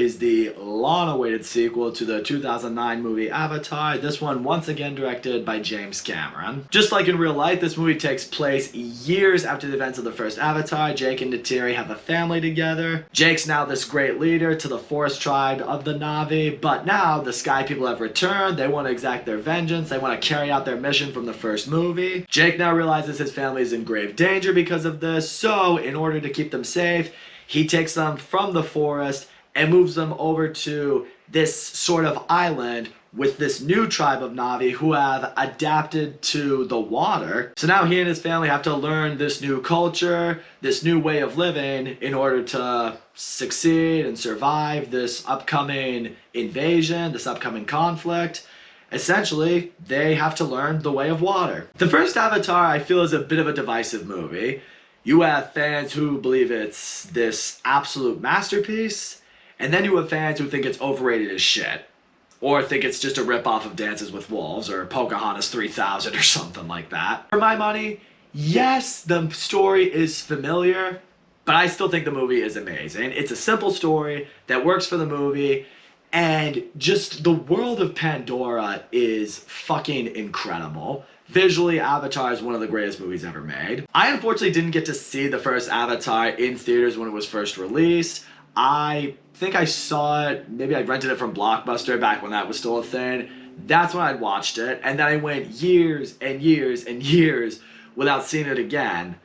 is the long-awaited sequel to the 2009 movie Avatar, this one once again directed by James Cameron. Just like in real life, this movie takes place years after the events of the first Avatar. Jake and Neytiri have a family together. Jake's now this great leader to the forest tribe of the Na'vi, but now the Sky People have returned. They want to exact their vengeance. They want to carry out their mission from the first movie. Jake now realizes his family is in grave danger because of this, so in order to keep them safe, he takes them from the forest and moves them over to this sort of island with this new tribe of Na'vi who have adapted to the water. So now he and his family have to learn this new culture, this new way of living in order to succeed and survive this upcoming invasion, this upcoming conflict. Essentially, they have to learn the way of water. The first Avatar, I feel, is a bit of a divisive movie. You have fans who believe it's this absolute masterpiece, and then you have fans who think it's overrated as shit, or think it's just a ripoff of Dances with Wolves or Pocahontas 3000 or something like that. For my money, yes, the story is familiar, but I still think the movie is amazing. It's a simple story that works for the movie, and just the world of Pandora is fucking incredible. Visually, Avatar is one of the greatest movies ever made. I unfortunately didn't get to see the first Avatar in theaters when it was first released. I think I saw it, maybe I rented it from Blockbuster back when that was still a thing. That's when I watched it, and then I went years and years and years without seeing it again.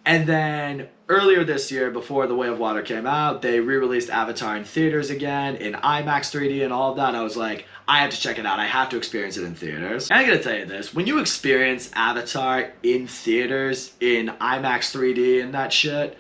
And then earlier this year, before The Way of Water came out, they re-released Avatar in theaters again, in IMAX 3D and all of that, and I was like, I have to check it out. I have to experience it in theaters. And I gotta tell you this, when you experience Avatar in theaters, in IMAX 3D and that shit,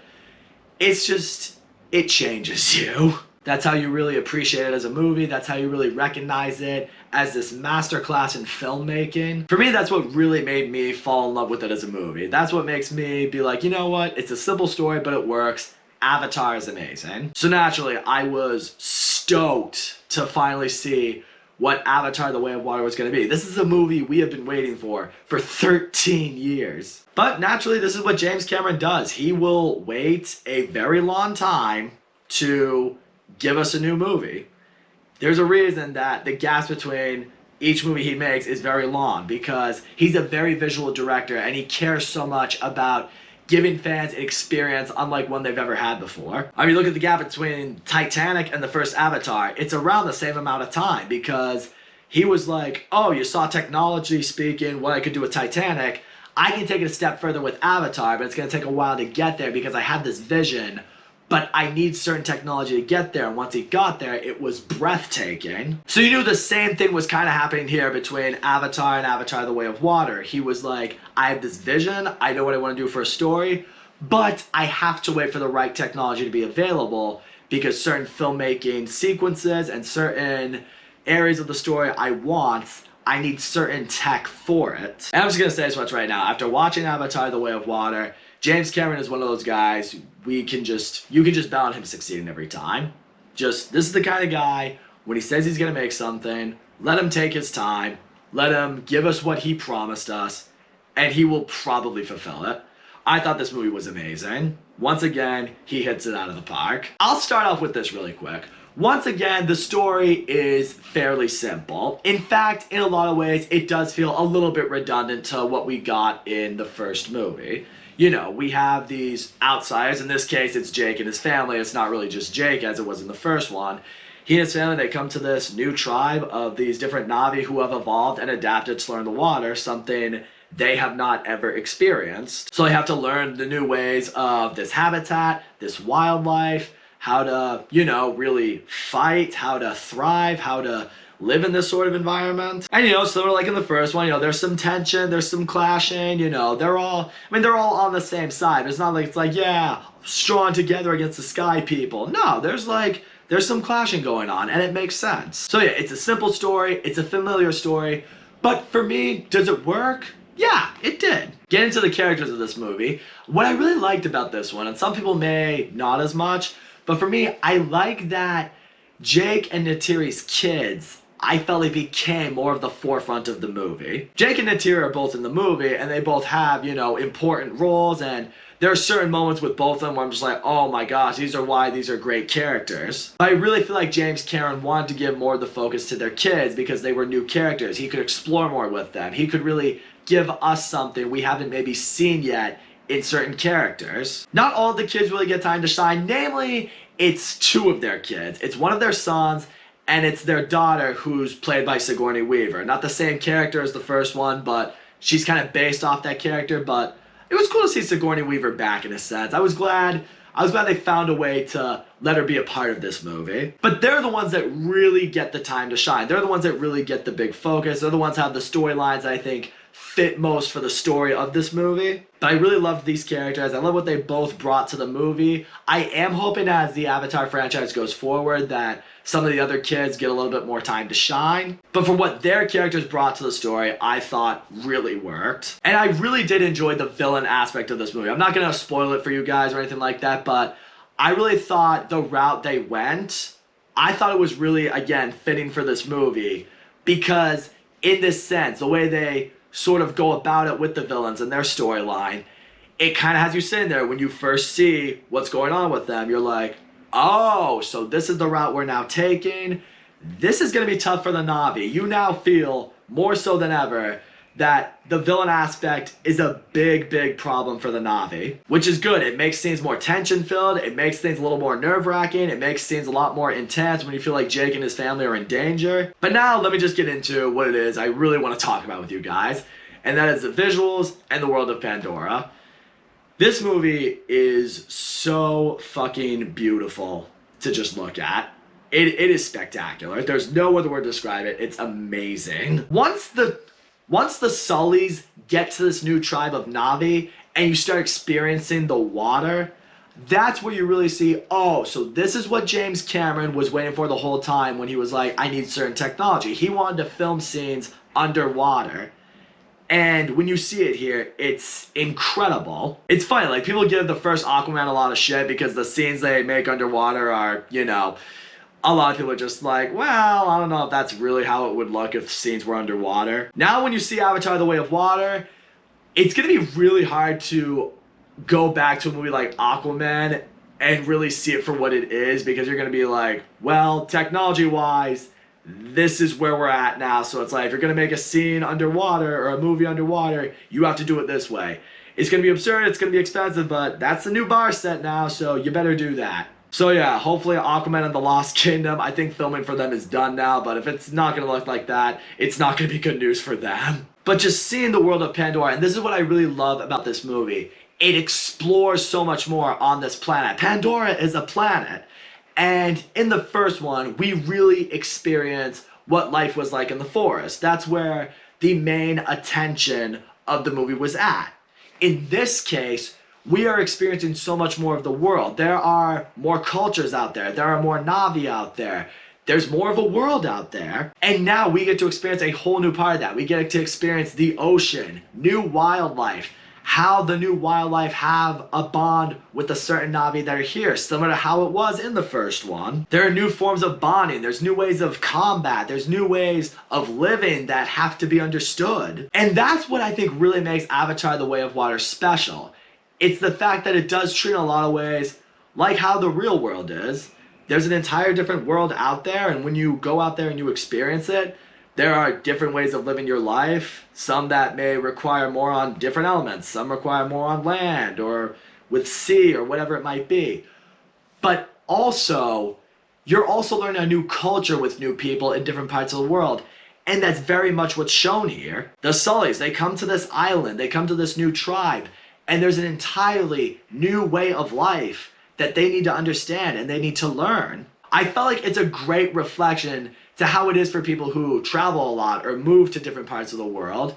it's just, it changes you. That's how you really appreciate it as a movie. That's how you really recognize it as this masterclass in filmmaking. For me, that's what really made me fall in love with it as a movie. That's what makes me be like, you know what? It's a simple story, but it works. Avatar is amazing. So naturally, I was stoked to finally see what Avatar: The Way of Water was going to be. This is a movie we have been waiting for 13 years. But naturally, this is what James Cameron does. He will wait a very long time to give us a new movie. There's a reason that the gaps between each movie he makes is very long, because he's a very visual director and he cares so much about giving fans an experience unlike one they've ever had before. I mean, look at the gap between Titanic and the first Avatar. It's around the same amount of time, because he was like, oh, you saw technology speaking what I could do with Titanic. I can take it a step further with Avatar, but it's going to take a while to get there because I have this vision, but I need certain technology to get there. And once he got there, it was breathtaking. So you knew the same thing was kind of happening here between Avatar and Avatar: The Way of Water. He was like, I have this vision, I know what I want to do for a story, but I have to wait for the right technology to be available, because certain filmmaking sequences and certain areas of the story I need certain tech for it. And I'm just gonna say this much right now. After watching Avatar: The Way of Water, James Cameron is one of those guys you can just bet on him succeeding every time. This is the kind of guy, when he says he's gonna make something, let him take his time, let him give us what he promised us, and he will probably fulfill it. I thought this movie was amazing. Once again, he hits it out of the park. I'll start off with this really quick. Once again, the story is fairly simple. In fact, in a lot of ways, it does feel a little bit redundant to what we got in the first movie. You know, we have these outsiders. In this case, it's Jake and his family. It's not really just Jake, as it was in the first one. He and his family, they come to this new tribe of these different Na'vi who have evolved and adapted to learn the water, something they have not ever experienced. So they have to learn the new ways of this habitat, this wildlife, how to, really fight, how to thrive, how to live in this sort of environment. And so like in the first one, there's some tension, there's some clashing, they're all on the same side. It's not like it's like, yeah, strong together against the Sky People. No, there's some clashing going on, and it makes sense. So yeah, it's a simple story, it's a familiar story, but for me, does it work? Yeah, it did. Get into the characters of this movie. What I really liked about this one, and some people may not as much, but for me, I like that Jake and Neytiri's kids, I felt it became more of the forefront of the movie. Jake and Natira are both in the movie, and they both have, you know, important roles, and there are certain moments with both of them where I'm just like, oh my gosh, these are great characters. But I really feel like James Cameron wanted to give more of the focus to their kids because they were new characters. He could explore more with them. He could really give us something we haven't maybe seen yet in certain characters. Not all of the kids really get time to shine. Namely, it's two of their kids. It's one of their sons, and it's their daughter, who's played by Sigourney Weaver. Not the same character as the first one, but she's kind of based off that character. But it was cool to see Sigourney Weaver back in a sense. I was glad they found a way to let her be a part of this movie. But they're the ones that really get the time to shine. They're the ones that really get the big focus. They're the ones that have the storylines that I think fit most for the story of this movie. But I really loved these characters. I love what they both brought to the movie. I am hoping as the Avatar franchise goes forward that some of the other kids get a little bit more time to shine. But for what their characters brought to the story, I thought really worked. And I really did enjoy the villain aspect of this movie. I'm not going to spoil it for you guys or anything like that, but I really thought the route they went, I thought it was really, again, fitting for this movie. Because in this sense, the way they sort of go about it with the villains and their storyline, it kind of has you sitting there when you first see what's going on with them. You're like, oh, so this is the route we're now taking. This is going to be tough for the Na'vi. You now feel more so than ever that the villain aspect is a big, big problem for the Na'vi, which is good. It makes scenes more tension-filled. It makes things a little more nerve-wracking. It makes scenes a lot more intense when you feel like Jake and his family are in danger. But now let me just get into what it is I really want to talk about with you guys, and that is the visuals and the world of Pandora. This movie is so fucking beautiful to just look at. It is spectacular. There's no other word to describe it. It's amazing. Once the Sullys get to this new tribe of Na'vi and you start experiencing the water, that's where you really see, oh, so this is what James Cameron was waiting for the whole time when he was like, I need certain technology. He wanted to film scenes underwater. And when you see it here, it's incredible. It's funny, like, people give the first Aquaman a lot of shit because the scenes they make underwater are, you know, a lot of people are just like, well, I don't know if that's really how it would look if scenes were underwater. Now when you see Avatar: The Way of Water, it's gonna be really hard to go back to a movie like Aquaman and really see it for what it is, because you're gonna be like, well, technology-wise, this is where we're at now. So it's like, if you're gonna make a scene underwater or a movie underwater, you have to do it this way. It's gonna be absurd, it's gonna be expensive, but that's the new bar set now, so you better do that. So yeah, hopefully Aquaman and the Lost Kingdom, I think filming for them is done now, but if it's not gonna look like that, it's not gonna be good news for them. But just seeing the world of Pandora, and this is what I really love about this movie, it explores so much more on this planet. Pandora is a planet. And in the first one, we really experience what life was like in the forest. That's where the main attention of the movie was at. In this case, we are experiencing so much more of the world. There are more cultures out there. There are more Na'vi out there. There's more of a world out there. And now we get to experience a whole new part of that. We get to experience the ocean, new wildlife, how the new wildlife have a bond with a certain Na'vi that are here, similar to how it was in the first one. There are new forms of bonding, there's new ways of combat, there's new ways of living that have to be understood. And that's what I think really makes Avatar: The Way of Water special. It's the fact that it does treat in a lot of ways like how the real world is. There's an entire different world out there, and when you go out there and you experience it, there are different ways of living your life, some that may require more on different elements, some require more on land or with sea or whatever it might be. But also, you're also learning a new culture with new people in different parts of the world. And that's very much what's shown here. The Sullys, they come to this island, they come to this new tribe, and there's an entirely new way of life that they need to understand and they need to learn. I felt like it's a great reflection to how it is for people who travel a lot or move to different parts of the world.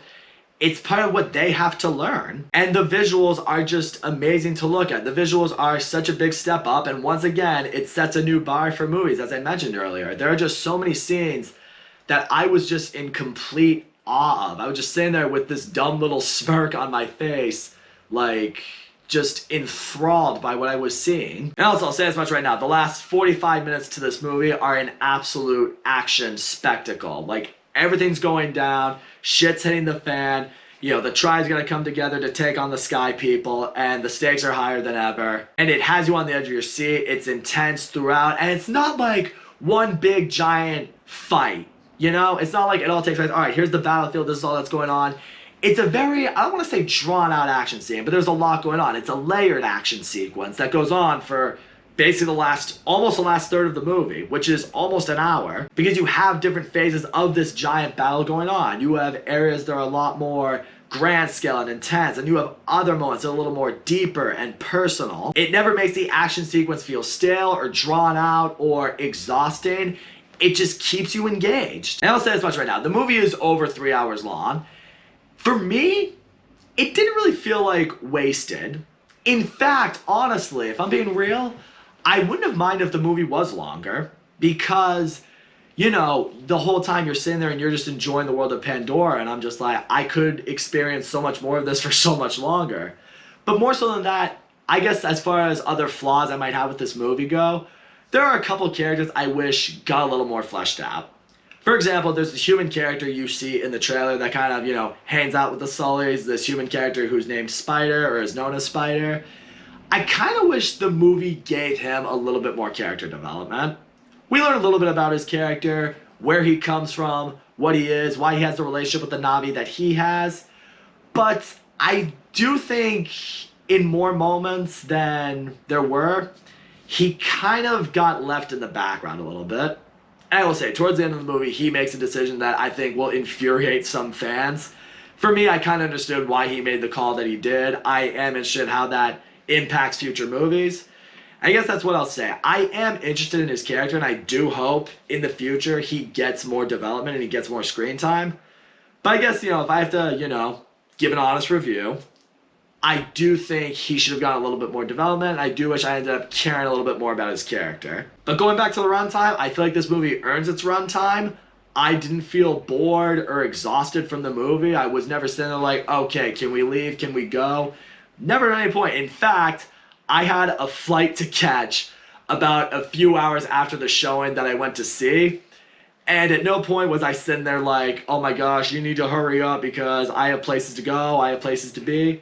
It's part of what they have to learn. And the visuals are just amazing to look at. The visuals are such a big step up, and once again, it sets a new bar for movies, as I mentioned earlier. There are just so many scenes that I was just in complete awe of. I was just sitting there with this dumb little smirk on my face, like, just enthralled by what I was seeing. And also, I'll say as much right now, the last 45 minutes to this movie are an absolute action spectacle. Like, everything's going down, shit's hitting the fan, you know, the tribe's gonna come together to take on the Sky People, and the stakes are higher than ever. And it has you on the edge of your seat, it's intense throughout, and it's not like one big giant fight, you know? It's not like it all takes place, alright, here's the battlefield, this is all that's going on. It's a very, I don't want to say drawn out action scene, but there's a lot going on. It's a layered action sequence that goes on for basically almost the last third of the movie, which is almost an hour, because you have different phases of this giant battle going on. You have areas that are a lot more grand scale and intense, and you have other moments that are a little more deeper and personal. It never makes the action sequence feel stale or drawn out or exhausting. It just keeps you engaged. And I'll say this much right now, the movie is over 3 hours long. For me, it didn't really feel like wasted. In fact, honestly, if I'm being real, I wouldn't have minded if the movie was longer, because, you know, the whole time you're sitting there and you're just enjoying the world of Pandora, and I'm just like, I could experience so much more of this for so much longer. But more so than that, I guess as far as other flaws I might have with this movie go, there are a couple characters I wish got a little more fleshed out. For example, there's this human character you see in the trailer that kind of, you know, hangs out with the Sullys, this human character who's named Spider, or is known as Spider. I kind of wish the movie gave him a little bit more character development. We learn a little bit about his character, where he comes from, what he is, why he has the relationship with the Na'vi that he has. But I do think in more moments than there were, he kind of got left in the background a little bit. And I will say, towards the end of the movie, he makes a decision that I think will infuriate some fans. For me, I kind of understood why he made the call that he did. I am interested in how that impacts future movies. I guess that's what I'll say. I am interested in his character, and I do hope in the future he gets more development and he gets more screen time. But I guess, you know, if I have to, you know, give an honest review, I do think he should have gotten a little bit more development. I do wish I ended up caring a little bit more about his character. But going back to the runtime, I feel like this movie earns its runtime. I didn't feel bored or exhausted from the movie. I was never sitting there like, okay, can we leave? Can we go? Never at any point. In fact, I had a flight to catch about a few hours after the showing that I went to see. And at no point was I sitting there like, oh my gosh, you need to hurry up because I have places to go, I have places to be.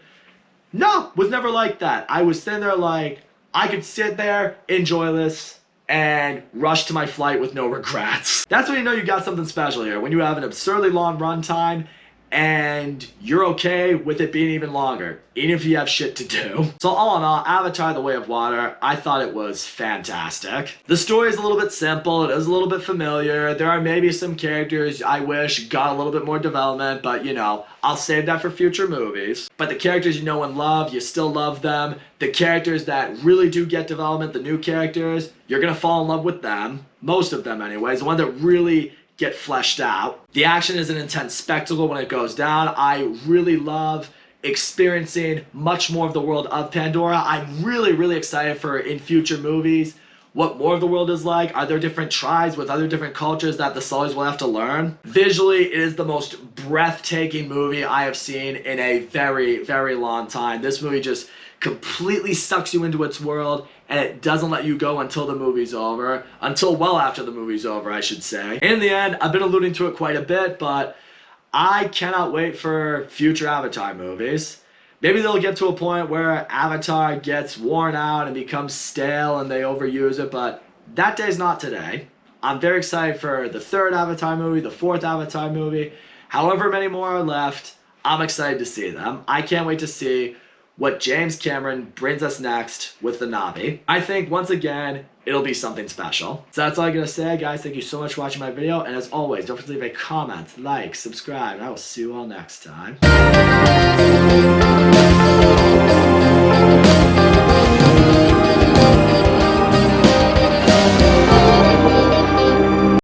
No, was never like that. I was sitting there like, I could sit there, enjoy this, and rush to my flight with no regrets. That's when you know you got something special here, when you have an absurdly long runtime and you're okay with it being even longer, even if you have shit to do. So all in all, Avatar: The Way of Water, I thought it was fantastic. The story is a little bit simple, it is a little bit familiar, there are maybe some characters I wish got a little bit more development, but you know, I'll save that for future movies. But the characters you know and love, you still love them. The characters that really do get development, the new characters, you're gonna fall in love with them. Most of them anyways, the one that really get fleshed out. The action is an intense spectacle when it goes down. I really love experiencing much more of the world of Pandora. I'm really excited for in future movies what more of the world is like. Are there different tribes with other different cultures that the Sullys will have to learn? Visually, it is the most breathtaking movie I have seen in a very long time. This movie just completely sucks you into its world, and it doesn't let you go until the movie's over, until well after the movie's over, I should say. In the end, I've been alluding to it quite a bit, but I cannot wait for future Avatar movies. Maybe they'll get to a point where Avatar gets worn out and becomes stale and they overuse it, but that day's not today. I'm very excited for the third Avatar movie, the fourth Avatar movie, however many more are left. I'm excited to see them. I can't wait to see what James Cameron brings us next with the Na'vi. I think, once again, it'll be something special. So that's all I gotta say, guys. Thank you so much for watching my video, and as always, don't forget to leave a comment, like, subscribe, and I will see you all next time.